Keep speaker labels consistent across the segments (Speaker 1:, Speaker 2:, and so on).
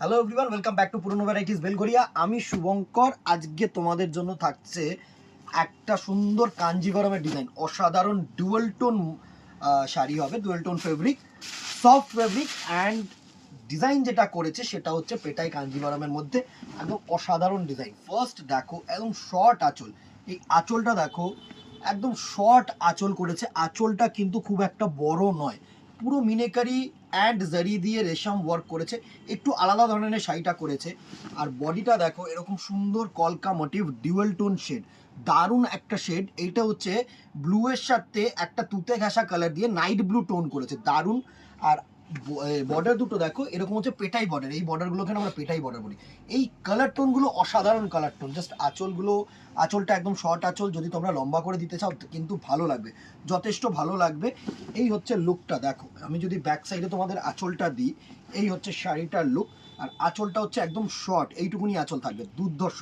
Speaker 1: Hello everyone, welcome back to পুরনো varieties Belgharia. আমি শুভঙ্কর। আজকে তোমাদের জন্য থাকছে একটা সুন্দর কাঞ্জিভারমের ডিজাইন, অসাধারণ ডুয়াল টোন শাড়ি হবে, dual tone fabric, soft fabric and design যেটা করেছে সেটা হচ্ছে পেটাই কাঞ্জিভারমের মধ্যে একদম অসাধারণ ডিজাইন। ফার্স্ট দেখো একদম শর্ট আঁচল, এই আঁচলটা দেখো একদম শর্ট আঁচল করেছে। আঁচলটা কিন্তু খুব একটা বড় নয়, পুরো মিনেকারি অ্যান্ড জারি দিয়ে রেশম ওয়ার্ক করেছে, একটু আলাদা ধরনের শাড়িটা করেছে। আর বডিটা দেখো এরকম সুন্দর কলকা মোটিভ ডিউয়াল টোন শেড, দারুণ একটা শেড। এইটা হচ্ছে ব্লু এর সাথে একটা তুতে ঘাসা কালার দিয়ে নাইট ব্লু টোন করেছে, দারুণ। আর বর্ডার দুটো দেখো এরকম হচ্ছে পেটাই বর্ডার, এই বর্ডারগুলোকে আমরা পেটাই বর্ডার বলি। এই কালার টোনগুলো অসাধারণ কালার টোন। জাস্ট আঁচলগুলো, আঁচলটা একদম শর্ট আঁচল, যদি তোমরা লম্বা করে দিতে চাও কিন্তু ভালো লাগবে, যথেষ্ট ভালো লাগবে। এই হচ্ছে লুকটা দেখো। আমি যদি ব্যাক সাইডে তোমাদের আঁচলটা দিই, এই হচ্ছে শাড়িটার লুক। আর আঁচলটা হচ্ছে একদম শর্ট, এইটুকুনি আঁচল থাকবে, দুর্ধর্ষ।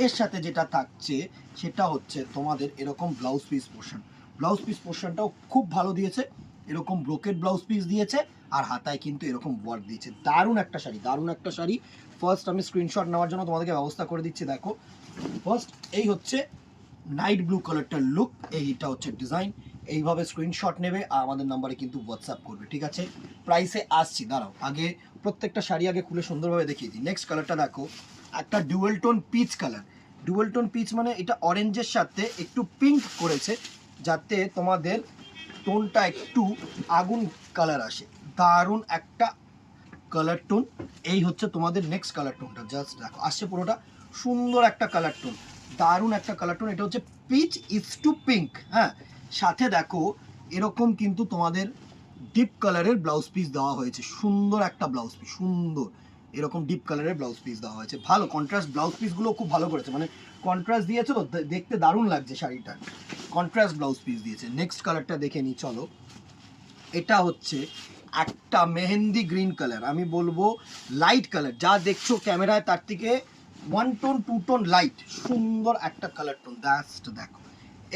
Speaker 1: এর সাথে যেটা থাকছে সেটা হচ্ছে তোমাদের এরকম blouse piece portion. Blouse piece পোর্শনটাও খুব ভালো দিয়েছে, এরকম ব্রোকেড ব্লাউজ পিস দিয়েছে আর হাতায় কিন্তু এরকম ওয়ার্ক দিয়েছে। দারুণ একটা শাড়ি, দারুণ একটা শাড়ি। ফার্স্ট আমি স্ক্রিনশট নেওয়ার জন্য তোমাদেরকে ব্যবস্থা করে দিচ্ছি। দেখো ফার্স্ট এই হচ্ছে নাইট ব্লু কালারটার লুক, এইটা হচ্ছে ডিজাইন। এইভাবে স্ক্রিনশট নেবে আর আমাদের নাম্বারে কিন্তু হোয়াটসঅ্যাপ করবে, ঠিক আছে? প্রাইসে আসছি, দাঁড়াও আগে প্রত্যেকটা শাড়ি আগে খুলে সুন্দরভাবে দেখিয়ে দিই। নেক্সট কালারটা দেখো, একটা dual tone peach colour. Dual tone peach মানে এটা অরেঞ্জের সাথে একটু পিঙ্ক করেছে, যাতে তোমাদের টোনটা একটু আগুন কালার আসে। দারুণ একটা কালার টোন। এই হচ্ছে তোমাদের নেক্সট কালার টোনটা, জাস্ট দেখো আসছে পুরোটা সুন্দর একটা কালার টোন, দারুণ একটা কালার টোন। এটা হচ্ছে পিচ ইজ টু পিঙ্ক। হ্যাঁ, সাথে দেখো এরকম কিন্তু তোমাদের ডিপ কালারের ব্লাউজ পিস দেওয়া হয়েছে, সুন্দর একটা ব্লাউজ পিস, সুন্দর এরকম ডিপ কালারের ব্লাউজ পিস দেওয়া হয়েছে। ভালো কন্ট্রাস্ট ব্লাউজ পিসগুলো খুব ভালো করেছে, মানে কন্ট্রাস্ট দিয়েছে তো, দেখতে দারুণ লাগছে শাড়িটা, কন্ট্রাস্ট ব্লাউজ পিস দিয়েছে। নেক্সট কালারটা দেখে নিই চলো। এটা হচ্ছে একটা মেহেন্দি গ্রিন কালার, আমি বলবো লাইট কালার, যা দেখছো ক্যামেরায় তার থেকে 1 টোন 2 টোন লাইট, সুন্দর একটা কালার টোন। জাস্ট দেখো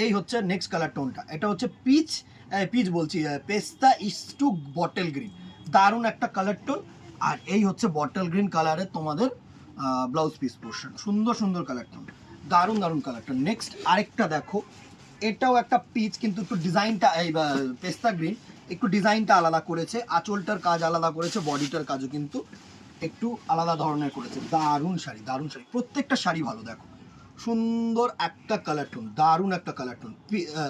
Speaker 1: এই হচ্ছে নেক্সট কালার টোনটা। এটা হচ্ছে পিচ, পিচ বলছি পেস্তা ইস টু বটল গ্রিন, দারুণ একটা কালার টোন। আর এই হচ্ছে বটল গ্রিন কালারের তোমাদের ব্লাউজ পিস পোর্শন, সুন্দর সুন্দর কালার টোন, দারুণ দারুণ কালার টোন। নেক্সট আরেকটা দেখো, এটাও একটা পিচ কিন্তু একটু ডিজাইনটা এই পেস্তা গ্রিন, একটু ডিজাইনটা আলাদা করেছে, আঁচলটার কাজ আলাদা করেছে, বডিটার কাজও কিন্তু একটু আলাদা ধরনের করেছে। দারুণ শাড়ি, দারুণ শাড়ি, প্রত্যেকটা শাড়ি ভালো। দেখো সুন্দর একটা কালার টোন, দারুণ একটা কালার টোন,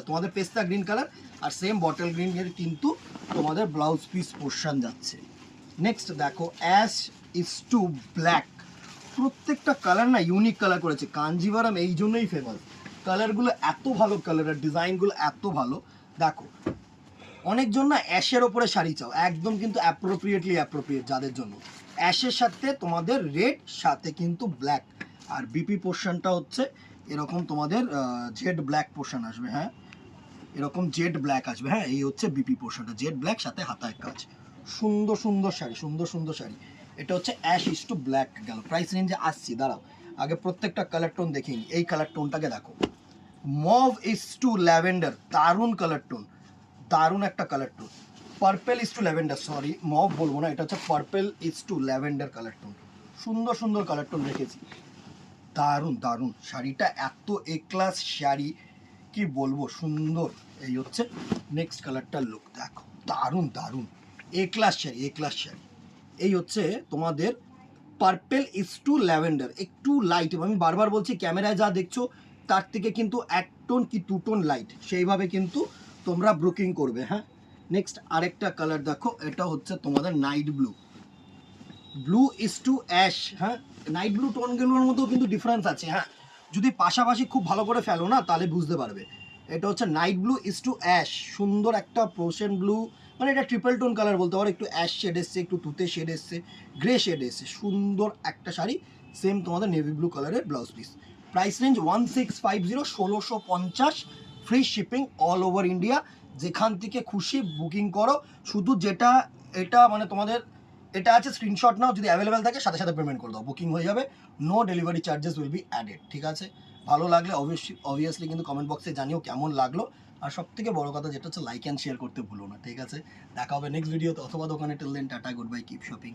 Speaker 1: তোমাদের পেস্তা গ্রিন কালার আর সেম বটল গ্রিনের কিন্তু তোমাদের ব্লাউজ পিস পোর্শন যাচ্ছে। নেক্সট দেখো অ্যাশ ইজ টু ব্ল্যাক, প্রত্যেকটা কালার না ইউনিক কালার করেছে। কাঞ্জিভারাম এই জন্যই ফেমাস, কালারগুলো এত ভালো, কালারের ডিজাইনগুলো এত ভালো। দেখো অনেকজন না অ্যাশের ওপরে শাড়ি চাও, একদম কিন্তু অ্যাপ্রোপ্রিয়েট যাদের জন্য, অ্যাশের সাথে তোমাদের রেড, সাথে কিন্তু ব্ল্যাক। আর বিপি পোর্শনটা হচ্ছে এরকম তোমাদের জেড ব্ল্যাক পোর্শন আসবে। হ্যাঁ, এরকম জেড ব্ল্যাক আসবে। হ্যাঁ, এই হচ্ছে বিপি পোর্শনটা, জেড ব্ল্যাক সাথে হাতায় কাজ, সুন্দর সুন্দর শাড়ি, সুন্দর সুন্দর শাড়ি। এটা হচ্ছে অ্যাশ ইস টু ব্ল্যাক গেল। প্রাইস রেঞ্জে আসছি, দাঁড়াও আগে প্রত্যেকটা কালার টোন দেখিনি। এই কালার টোনটাকে দেখো, মভ ইস টু ল্যাভেন্ডার, দারুণ কালার টোন, দারুণ একটা colour tone. Purple is to lavender, sorry mauve বলবো না, এটা হচ্ছে purple is to lavender colour tone, সুন্দর সুন্দর কালার টোন রেখেছি। দারুণ দারুণ শাড়িটা, এত এ ক্লাস শাড়ি কি বলবো, সুন্দর। এই হচ্ছে নেক্সট কালারটার লুক, দেখো দারুণ দারুণ এ ক্লাস শাড়ি, এ ক্লাস শাড়ি। এই হচ্ছে তোমাদের পার্পেল ইস টু ল্যাভেন্ডার, একটু লাইট, আমি বারবার বলছি ক্যামেরায় যা দেখছো তার থেকে কিন্তু 1 টোন কি 2 টোন লাইট, সেইভাবে কিন্তু তোমরা ব্রুকিং করবে। হ্যাঁ, নেক্সট আরেকটা কালার দেখো, এটা হচ্ছে তোমাদের night blue, blue is to ash. হ্যাঁ, নাইট ব্লু টোনগুলোর মধ্যেও কিন্তু ডিফারেন্স আছে। হ্যাঁ, যদি পাশাপাশি খুব ভালো করে ফেলো না তাহলে বুঝতে পারবে। এটা হচ্ছে night blue is to ash, সুন্দর একটা পোর্শন ব্লু, মানে এটা ট্রিপল টোন কালার বলতে পারো, একটু অ্যাশ শেড এসছে, একটু তুতে শেড এসছে, গ্রে শেড এসছে, সুন্দর একটা শাড়ি। সেম তোমাদের নেভি ব্লু কালারের blouse piece. Price range 1650, 1650, free shipping all over India. যেখান থেকে খুশি বুকিং করো, শুধু যেটা এটা মানে তোমাদের এটা আছে স্ক্রিনশট নাও, যদি অ্যাভেলেবেল থাকে সাথে সাথে পেমেন্ট করে দাও, বুকিং হয়ে যাবে, no delivery charges will be added, ঠিক আছে? ভালো লাগলে অবভিয়াসলি কিন্তু কমেন্ট বক্সে জানিও কেমন লাগলো। আর সব থেকে বড় কথা যেটা হচ্ছে লাইক অ্যান্ড শেয়ার করতে ভুলো না, ঠিক আছে? দেখা হবে নেক্সট ভিডিওতে অথবা দোকানে। Till then tata, goodbye, keep shopping.